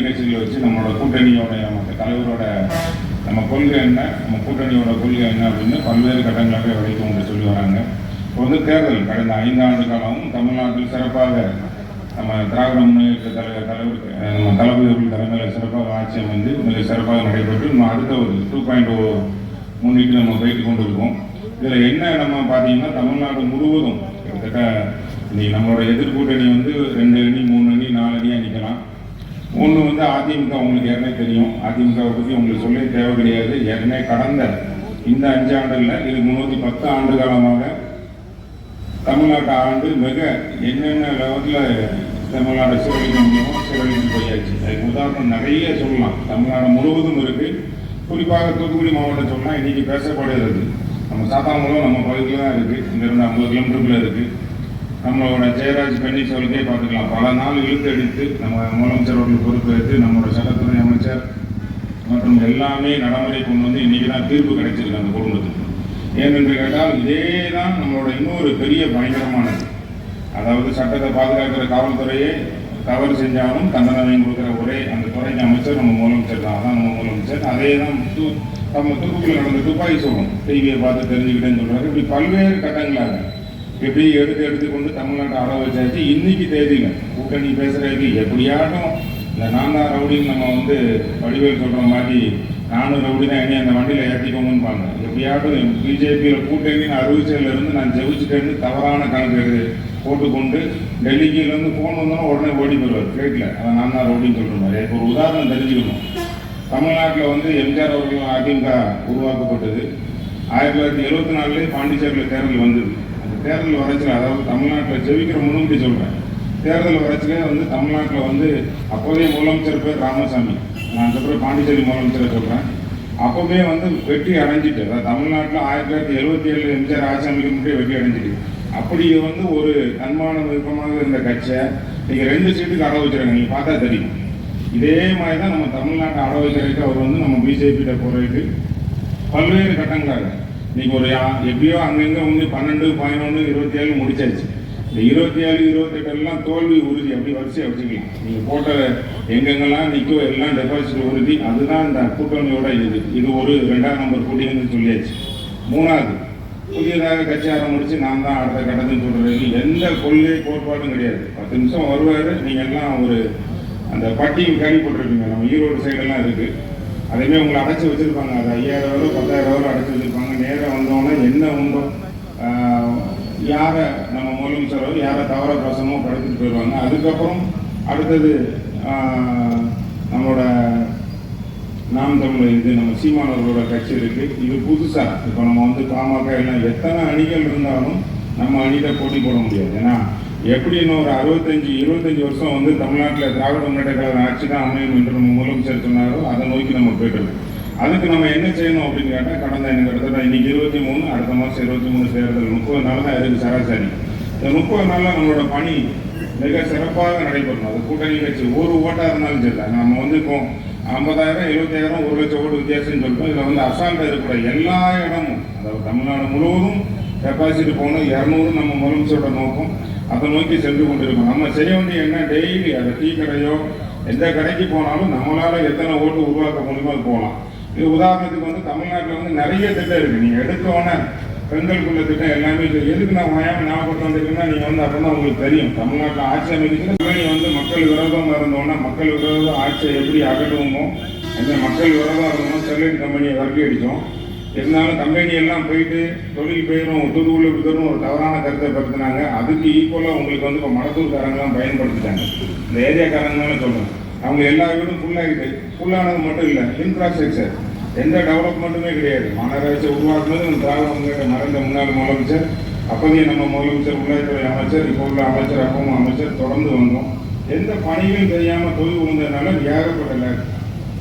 நிகழ்ச்சிகளை வச்சு நம்மளோட கூட்டணியோட மற்ற தலைவரோட நம்ம கொள்கை என்ன, நம்ம கூட்டணியோட கொள்கை என்ன அப்படின்னு பல்வேறு கட்டங்களாக வரைக்கும் அவங்க சொல்லி வராங்க. இப்போ வந்து தேர்தல் கடந்த 5 ஆண்டு காலமும் தமிழ்நாட்டில் சிறப்பாக நம்ம திராவிட முன்னேற்ற தலைவர் நம்ம தளபதி அவர்கள் தலைமையில் சிறப்பாக ஆட்சி அமைந்து மிக சிறப்பாக நடைபெற்று நம்ம அடுத்த ஒரு 2.0 முன்னிட்டு நம்ம போயிட்டு கொண்டு இருக்கோம். இதில் என்ன நம்ம பார்த்தீங்கன்னா தமிழ்நாடு முழுவதும் கிட்டத்தட்ட இன்னைக்கு நம்மளோட எதிர்கூட்டணி வந்து 2 அணி 3 அணி 4 அணியாக நிற்கலாம். ஒன்று வந்து அதிமுக, உங்களுக்கு ஏற்கனவே தெரியும். அதிமுகவை பற்றி உங்களுக்கு சொல்ல தேவை கிடையாது. ஏற்கனவே கடந்த இந்த 5 ஆண்டுகளில் இது 310 ஆண்டு காலமாக தமிழ்நாட்டை ஆண்டு மிக என்னென்ன லெவலில் தமிழ்நாடு சீரழிக்க முடியுமோ சீரழித்து போயாச்சு. அதுக்கு உதாரணம் நிறைய சொல்லலாம். தமிழ்நாடு முழுவதும் இருக்குது. குறிப்பாக தூத்துக்குடி மாவட்டம் சொன்னால் இன்றைக்கி பேசப்படுகிறது நம்ம சாத்தாங்குளம் நம்ம பகுதியில் தான் இருக்குது. இங்கேருந்து 50 கிலோமீட்டருக்குள்ளே இருக்குது. நம்மளோட ஜெயராஜ் பன்னீர்செல்வத்தை பார்த்துக்கலாம். பல நாள் இழுத்தடித்து நம்ம முதலமைச்சர் அவர்கள் பொறுப்பேற்று நம்மளோட சட்டத்துறை அமைச்சர் மற்றும் எல்லாமே நடைமுறை கொண்டு வந்து இன்றைக்கி தான் தீர்ப்பு கிடைச்சிருக்கு அந்த குடும்பத்துக்கு. ஏனென்று கேட்டால் இதே தான் நம்மளோட இன்னொரு பெரிய பயங்கரமானது. அதாவது சட்டத்தை பாதுகாக்கிற காவல்துறையே தவறு செஞ்சாலும் தண்டனை கொடுக்குற ஒரே அந்த துறைக்கு அமைச்சர் நம்ம முதலமைச்சர் தான். அதான் நம்ம முதலமைச்சர். அதே தான் நம்ம தூத்துக்குடியில் நடந்த துப்பாக்கி சொல்லும் டிவியை பார்த்து தெரிஞ்சுக்கிட்டேன்னு சொல்கிறாங்க. இப்படி பல்வேறு கட்டங்களாக எப்படி எடுத்துக்கொண்டு தமிழ்நாட்டை ஆட வச்சாச்சு. இன்னைக்கு தேதியில் கூட்டணி பேசுகிறதுக்கு எப்படியாட்டும் இந்த நான் தான் ரவுடின்னு நம்ம வந்து வடிவேல் சொல்கிற மாதிரி நானும் ரவுடி தான் என்னை அந்த வண்டியில் ஏற்றிக்கோங்கன்னு பாங்க. எப்படியாட்டும் பிஜேபியில் கூட்டணின்னு அறிவிச்சதுலேருந்து நான் ஜெயிச்சுட்டேன்னு தவறான கணக்கு போட்டுக்கொண்டு டெல்லிக்கிலேருந்து ஃபோன் வந்தோன்னா உடனே ஓடி போயிடுவார் ஃப்ளைட்டில். அதை நான் தான் ரவுடின்னு சொல்கிற மாதிரி. இப்போ ஒரு உதாரணம் தெரிஞ்சுக்கணும். தமிழ்நாட்டில் வந்து எம்ஜிஆர் அவர்கள் அதிமுக உருவாக்கப்பட்டது 1974 பாண்டிச்சேரியில் தேர்தல் வந்தது. தேர்தல் வரைச்சில், அதாவது தமிழ்நாட்டில் ஜெயிக்கிற முன்னுக்கு சொல்கிறேன், தேர்தல் வரைச்சிலே வந்து தமிழ்நாட்டில் வந்து அப்போதைய முதலமைச்சர் பேர் ராமசாமி. நான் அதுக்கப்புறம் பாண்டிச்சேரி முதலமைச்சரை சொல்கிறேன். அப்போவே வந்து வெற்றி அடைஞ்சிட்டு, அதாவது தமிழ்நாட்டில் 1977 எம்ஜிஆர் ஆட்சி அமைக்க முன்னாடி வெற்றி அடைஞ்சிட்டு. அப்படி வந்து ஒரு தன்மான விருப்பமாக இருந்த கட்சியை நீங்கள் 2 சீட்டுக்கு அட வச்சுருங்க. நீங்கள் பார்த்தா தெரியும். இதே மாதிரி தான் நம்ம தமிழ்நாட்டை அட வைக்கிறதுக்கு அவர் வந்து நம்ம பிஜேபியிட்ட போகிறதுக்கு பல்வேறு கட்டங்களாக நீங்கள் ஒரு எப்படியோ அங்கங்கே வந்து 12, 11, 27 முடிச்சாச்சு. இந்த 27, 28 தோல்வி உறுதி. அப்படி வரிசையாக வச்சுக்கலாம். நீங்கள் போட்ட எங்கெங்கெல்லாம் நிற்கோ எல்லாம் டெபாசிட் உறுதி. அதுதான் இந்த கூட்டணியோட இது ஒரு 2ஆம் நம்பர் கூட்டணின்னு சொல்லியாச்சு. 3வது புதியதாக கட்சி ஆரம்பிச்சு நான் தான் அடுத்த கட்டத்துன்னு சொல்கிறது எந்த கொள்கை கோட்பாடும் கிடையாது. 10 நிமிஷம் வருவார். நீங்கள் எல்லாம் ஒரு அந்த பட்டியும் கேள்வி போட்டிருப்பீங்க. நம்ம ஈரோடு சைடெல்லாம் இருக்குது. அதேமாதிரி உங்களை அடைச்சி வச்சுருப்பாங்க. அது 5000 10,000 அடைச்சி வச்சுருப்பாங்க. நேராக வந்தோன்னே என்ன உண்டோ யாரை நம்ம முதலமைச்சரோ யாரை தவறாக பேசணுமோ படுத்துட்டு போயிடுவாங்க. அதுக்கப்புறம் அடுத்தது நம்மளோட நாம் தமிழர் நம்ம சீமானவர்களோட கட்சி இருக்குது. இது புதுசாக இப்போ நம்ம வந்து பாமக எல்லாம் எத்தனை அணிகள் இருந்தாலும் நம்ம அணியில போட்டி போட முடியாது. ஏன்னா எப்படி இன்னும் ஒரு 25 வருஷம் வந்து தமிழ்நாட்டில் திராவிட முன்னேற்ற கழக ஆட்சி தான் அமையும் என்று நம்ம முதலமைச்சர் சொன்னாரோ அதை நோக்கி நம்ம போய்ட்டு அதுக்கு நம்ம என்ன செய்யணும் அப்படின்னு கேட்டால் கடந்த கிட்டத்தட்ட இன்னைக்கு 23, அடுத்த மாதம் 23 தேர்தல் 30 நாள் தான் இருக்குது சராசரி. இந்த 30 நாளில் நம்மளோட பணி மிக சிறப்பாக நடைபெறணும். அது கூட்டணி கட்சி ஒரு ஓட்டாக இருந்தாலும் சரி. நம்ம வந்து இப்போ 50,000, 75,000, 1 லட்சம் ஓட்டு வித்தியாசம்னு சொல்லிட்டோம். இதில் வந்து அசால்ட்டாக இருக்கக்கூடாது. எல்லா இடமும், அதாவது தமிழ்நாடு முழுவதும் கெப்பாசிட்டி போகணும். 200 நம்ம முதலமைச்சரோட நோக்கம். அதை நோக்கி சென்று கொண்டிருக்கோம். நம்ம செய்ய வேண்டிய என்ன, டெய்லி அது டீ கடையோ எந்த கடைக்கு போனாலும் நம்மளால் எத்தனை ஓட்டு உருவாக்க முடியுமோ அது போகலாம். இது உதாரணத்துக்கு வந்து தமிழ்நாட்டில் வந்து நிறைய திட்டம் இருக்குது. நீங்கள் எடுத்தோன்னே பெண்களுக்குள்ள திட்டம் எல்லாமே எதுக்கு நான் ஞாபகப்படுத்த வந்திருக்குன்னா நீங்கள் வந்து அப்போ தான் உங்களுக்கு தெரியும். தமிழ்நாட்டில் ஆட்சி அமைக்கிறதுக்கு வந்து மக்கள் விரோதமாக இருந்தோன்னா மக்கள் விரோத ஆட்சியை எப்படி அகற்றுவோமோ அந்த மக்கள் விரோதம் இருந்தோம்னா ஸ்டெர்லைட் கம்பெனியை வர்க்கி அடித்தோம். இருந்தாலும் கம்பெனி எல்லாம் போயிட்டு தொழில் போயிடும் தூத்துக்குள்ள விட்டுரும் ஒரு தவறான கருத்தை படுத்தினாங்க. அதுக்கு ஈக்குவலாக உங்களுக்கு வந்து இப்போ மடத்தூர்காரங்களாம் பயன்படுத்திட்டாங்க. இந்த ஏரியாக்காரங்களால சொல்கிறேன். அவங்க எல்லா வீடும் ஃபுல்லானது மட்டும் இல்லை, இன்ஃப்ராஸ்ட்ரக்சர் எந்த டெவலப்மெண்ட்டுமே கிடையாது. மாநகராட்சி உருவாக்குனது நம்ம திராவிட முன்னேற்ற மறைந்த முன்னாள் முதலமைச்சர், அப்போதைய நம்ம முதலமைச்சர், உள்ளாட்சித்துறை அமைச்சர், இப்போ உள்ள அமைச்சர், அப்பவும் அமைச்சர் தொடர்ந்து வந்தோம். எந்த பணியும் தெரியாமல் தொழில் விழுந்ததுனால ஏகப்படலை.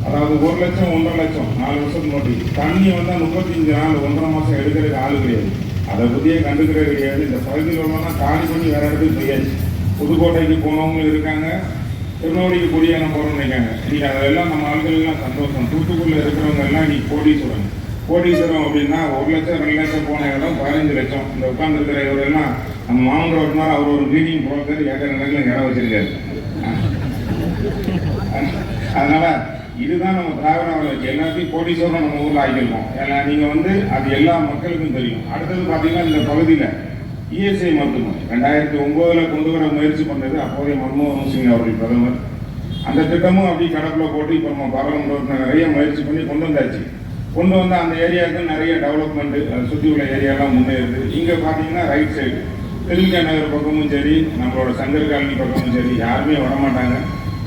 அதாவது 1 லட்சம் 1.5 லட்சம் 4 வருஷத்துக்கு முன்னாடி தண்ணி வந்தால் 35 நாள் 1.5 மாதம் எடுக்கிறதுக்கு ஆள் கிடையாது. அதை பற்றியே கண்டுக்கிறது கிடையாது. இந்த பகுதியில் உள்ளவங்கலாம் காலி பண்ணி வேறு இடத்துக்கு போயாச்சு. புதுக்கோட்டைக்கு போனவங்களும் இருக்காங்க, திருநெல்வேலிக்கு குடியான போகிறோம்னு நினைக்காங்க. இன்றைக்கி அதெல்லாம் நம்ம ஆட்களெல்லாம் சந்தோஷம். தூத்துக்குடியில் இருக்கிறவங்க எல்லாம் இன்றைக்கி கோடீஸ்வரம் அப்படின்னா 1 லட்சம் 2 லட்சம் போன இடம் 15 லட்சம். இந்த உட்காந்துருக்கிற இவரெல்லாம் நம்ம மாமன்ற ஓட்டினார். அவர் ஒரு மீட்டிங் போகிறது ஏக்கர் நிலங்களில் இடம் வச்சிருக்காரு. அதனால இதுதான் நம்ம திராவிட வளர்ச்சி. எல்லாத்தையும் கோடீஸ்வரம் நம்ம ஊரில் ஆகியிருக்கோம். ஏன்னா நீங்கள் வந்து அது எல்லா மக்களுக்கும் தெரியும். அடுத்தது பார்த்தீங்கன்னா இந்த பகுதியில் இஎஸ்ஐ மருத்துவமனை 2009 கொண்டு வர முயற்சி பண்ணது அப்போதைய மன்மோகன் சிங் அவர்கள் பிரதமர். அந்த திட்டமும் அப்படி கடப்பில் போட்டு இப்போ நம்ம பாராளுமன்றத்தில் நிறைய முயற்சி பண்ணி கொண்டு வந்தாச்சு. கொண்டு வந்து அந்த ஏரியாவுக்கு நிறைய டெவலப்மெண்ட்டு, அதை சுற்றி உள்ள ஏரியாலாம் முன்னேறுது. இங்கே பார்த்தீங்கன்னா ரைட் சைடு திருவிக்கா நகர் பக்கமும் சரி, நம்மளோட சங்கர் காலனி பக்கமும் சரி, யாருமே வரமாட்டாங்க.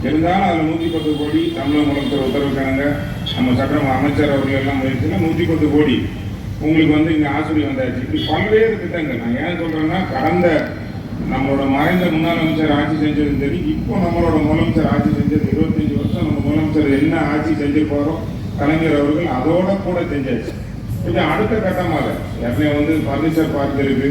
இருந்தாலும் அதில் 110 கோடி தமிழக முதலமைச்சர் உத்தரவிட்டாங்க. நம்ம சட்டம் அமைச்சர் அவர்கள் எல்லாம் முயற்சியில் 110 கோடி உங்களுக்கு வந்து இங்கே ஆசிரியர் வந்தாச்சு. இப்படி பல்வேறு திட்டங்கள். நான் ஏன் சொல்கிறேன்னா, கடந்த நம்மளோட மறைந்த முன்னாள் அமைச்சர் ஆட்சி செஞ்சதும் சரி, இப்போ நம்மளோட முதலமைச்சர் ஆட்சி செஞ்சது 25 வருஷம் நம்ம முதலமைச்சர் என்ன ஆட்சி செஞ்சிருப்பாரோ கலைஞர் அவர்கள் அதோட கூட செஞ்சாச்சு. இப்படி அடுத்த கட்டமாக ஏற்கனவே வந்து பர்னிச்சர் பார்க் இருக்கு,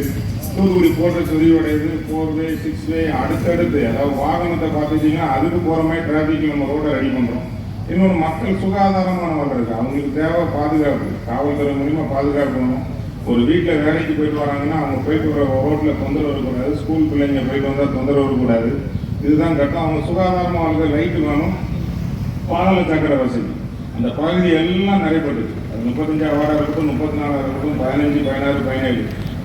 தூத்துக்குடி போட்ட சொதியோடையது 4 வே 6 வே அடுத்தடுத்து, அதாவது வாகனத்தை பார்த்துட்டிங்கன்னா அதுக்கு போகிற மாதிரி டிராஃபிக் நம்ம ரோடை ரெடி பண்ணுறோம். இன்னொரு மக்கள் சுகாதாரமான வளர்றது, அவங்களுக்கு தேவை பாதுகாப்பு, காவல்துறை மூலிமா பாதுகாப்பு பண்ணணும். ஒரு வீட்டில் வேலைக்கு போயிட்டு வராங்கன்னா அவங்க போயிட்டு வர ரோட்டில் தொந்தரவு இருக்கக்கூடாது, ஸ்கூல் பிள்ளைங்க போயிட்டு வந்தால் தொந்தரவு இருக்கக்கூடாது. இதுதான் கட்டம். அவங்க சுகாதாரமாக வளர்க்க லைட்டு வேணும், பாதாள சக்கர வசதி. அந்த பகுதி எல்லாம் நிறையப்பட்டுச்சு. அது 35 வார்டாக இருக்கட்டும், 34 இருக்கட்டும், 15, 16, 17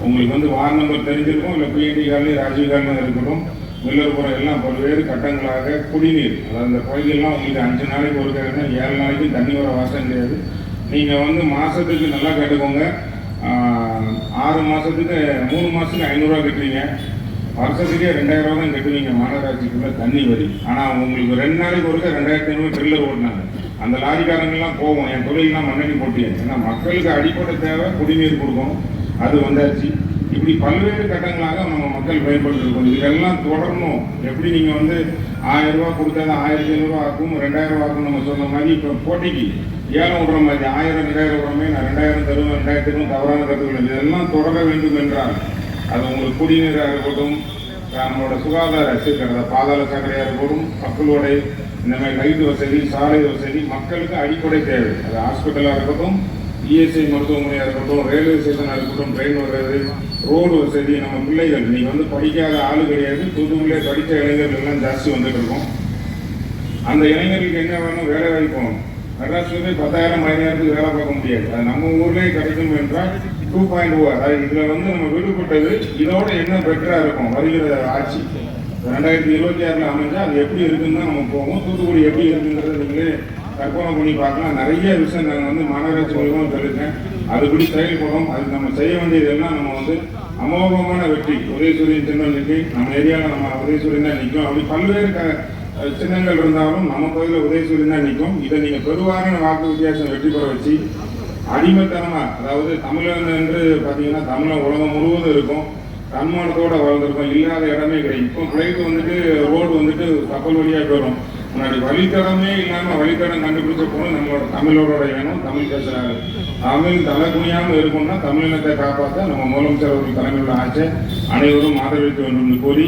உங்களுக்கு வந்து வார்டு நம்பர் தெரிஞ்சிருக்கும். இல்லை பிஎன்டி காலனி, ராஜீவ் காலனி இருக்கட்டும், மில்லர்புரம் எல்லாம் பல்வேறு கட்டங்களாக குடிநீர், அதாவது அந்த பகுதியெல்லாம் உங்களுக்கு 5 நாளைக்கு ஒரு கேட்குன்னா 7 நாளைக்கு தண்ணி வர வாசம் கிடையாது. நீங்கள் வந்து மாதத்துக்கு நல்லா கேட்டுக்கோங்க, 6 மாதத்துக்கு 3 மாதத்துக்கு 500 ரூபா கட்டுவீங்க, வருஷத்துக்கே 2000 ரூபா தான் கட்டுவீங்க மாநகராட்சிக்குள்ள தண்ணி வரி. ஆனால் உங்களுக்கு 2 நாளைக்கு ஒருக்க 2500 ட்ரில்லர் ஓட்டினாங்க. அந்த லாரிக்காரங்கெல்லாம் போவோம், என் தொழிலெலாம் மண்ணடி போட்டியேன். ஏன்னா மக்களுக்கு அடிப்படை தேவை குடிநீர் கொடுக்கணும், அது வந்தாச்சு. இப்படி பல்வேறு கட்டங்களாக நம்ம மக்கள் பயன்பட்டு இருக்கோம். இதெல்லாம் தொடரணும். எப்படி நீங்கள் வந்து 1000 ரூபா கொடுத்தா 1500 ஆக்கும், 2000 ரூபா ஆக்கும் நம்ம சொன்ன மாதிரி இப்போ போட்டிக்கு ஏலம் விடுற மாதிரி 1000 2000 விடுறமே நான் 2000 தருவேன், 2000 தருவேன், தவறான கருத்துக்கள். இதெல்லாம் தொடர வேண்டும் என்றால் அது உங்களுக்கு குடிநீராக இருக்கட்டும், நம்மளோட சுகாதார சீக்கிரத்தை பாதாள சாக்கடையாக இருக்கட்டும், மக்களோட இந்த மாதிரி லைட்டு வசதி, சாலை வசதி மக்களுக்கு அடிப்படை தேவை. அது ஹாஸ்பிட்டலாக இருக்கட்டும், இஎஸ்ஐ மருத்துவமனையாக இருக்கட்டும், ரயில்வே ஸ்டேஷனாக இருக்கட்டும், ட்ரெயின் வர்றது, ரோடு வசதி. நம்ம பிள்ளைகள் நீங்கள் வந்து படிக்காத ஆள் கிடையாது, தூத்துக்குடியே படித்த இளைஞர்கள் எல்லாம் ஜாஸ்தி வந்துட்டு இருக்கோம். அந்த இளைஞர்களுக்கு என்ன வேணும்? வேலை வாய்ப்பு வேணும். மெட்ராஸ்லேயே 10,000 10,000 வேலை பார்க்க முடியாது. அது நம்ம ஊர்லேயே கிடைக்கும் என்றால் 2.0. அதாவது இதில் வந்து நம்ம விடுபட்டது இதோட என்ன பெட்டராக இருக்கும் வருகிற ஆட்சி 2026 அமைஞ்சால் அது எப்படி இருக்குன்னு தான் நம்ம போவோம். தூத்துக்குடி எப்படி இருக்குங்கிறத நீங்களே கற்பனை பண்ணி பார்க்கலாம். நிறைய விஷயம் நாங்கள் வந்து மாநகராட்சி மூலமாக சொல்லியிருக்கேன், அதுபடி செயல்படும். அது நம்ம செய்ய வேண்டியதெல்லாம் நம்ம வந்து அமோகமான வெற்றி. உதயசூரியன் சின்னம் நிற்கி நம்ம ஏரியாவில் நம்ம உதயசூரியன் தான் நிற்கும். அப்படி பல்வேறு சின்னங்கள் இருந்தாலும் நம்ம பகுதியில் உதயசூரியன் தான் நிற்கும். இதை நீங்கள் பெருவாரின வாக்கு வித்தியாசம் வெற்றி பெற வச்சு அடிமைத்தனமாக, அதாவது தமிழன் என்று பார்த்தீங்கன்னா தமிழன் உலகம் முழுவதும் இருக்கும், தன்மானத்தோடு வளர்ந்துருக்கும், இல்லாத இடமே கிடையாது. இப்போ ஃப்ளைட் வந்துட்டு ரோடு வந்துட்டு கப்பல் வழியாக போயிடும். முன்னாடி வழித்தடமே இல்லாமல் வழித்தடம் கண்டுபிடிச்ச போது நம்மளோட தமிழோட வேணும், தமிழ் பேசுகிறாரு. தமிழ் தலை குனியாமல் இருக்கும்னா தமிழினத்தை காப்பாற்ற நம்ம முதலமைச்சர் அவர்கள் தலைமையில் ஆட்சி அனைவரும் ஆதரவிக்க வேண்டும் என்று கூறி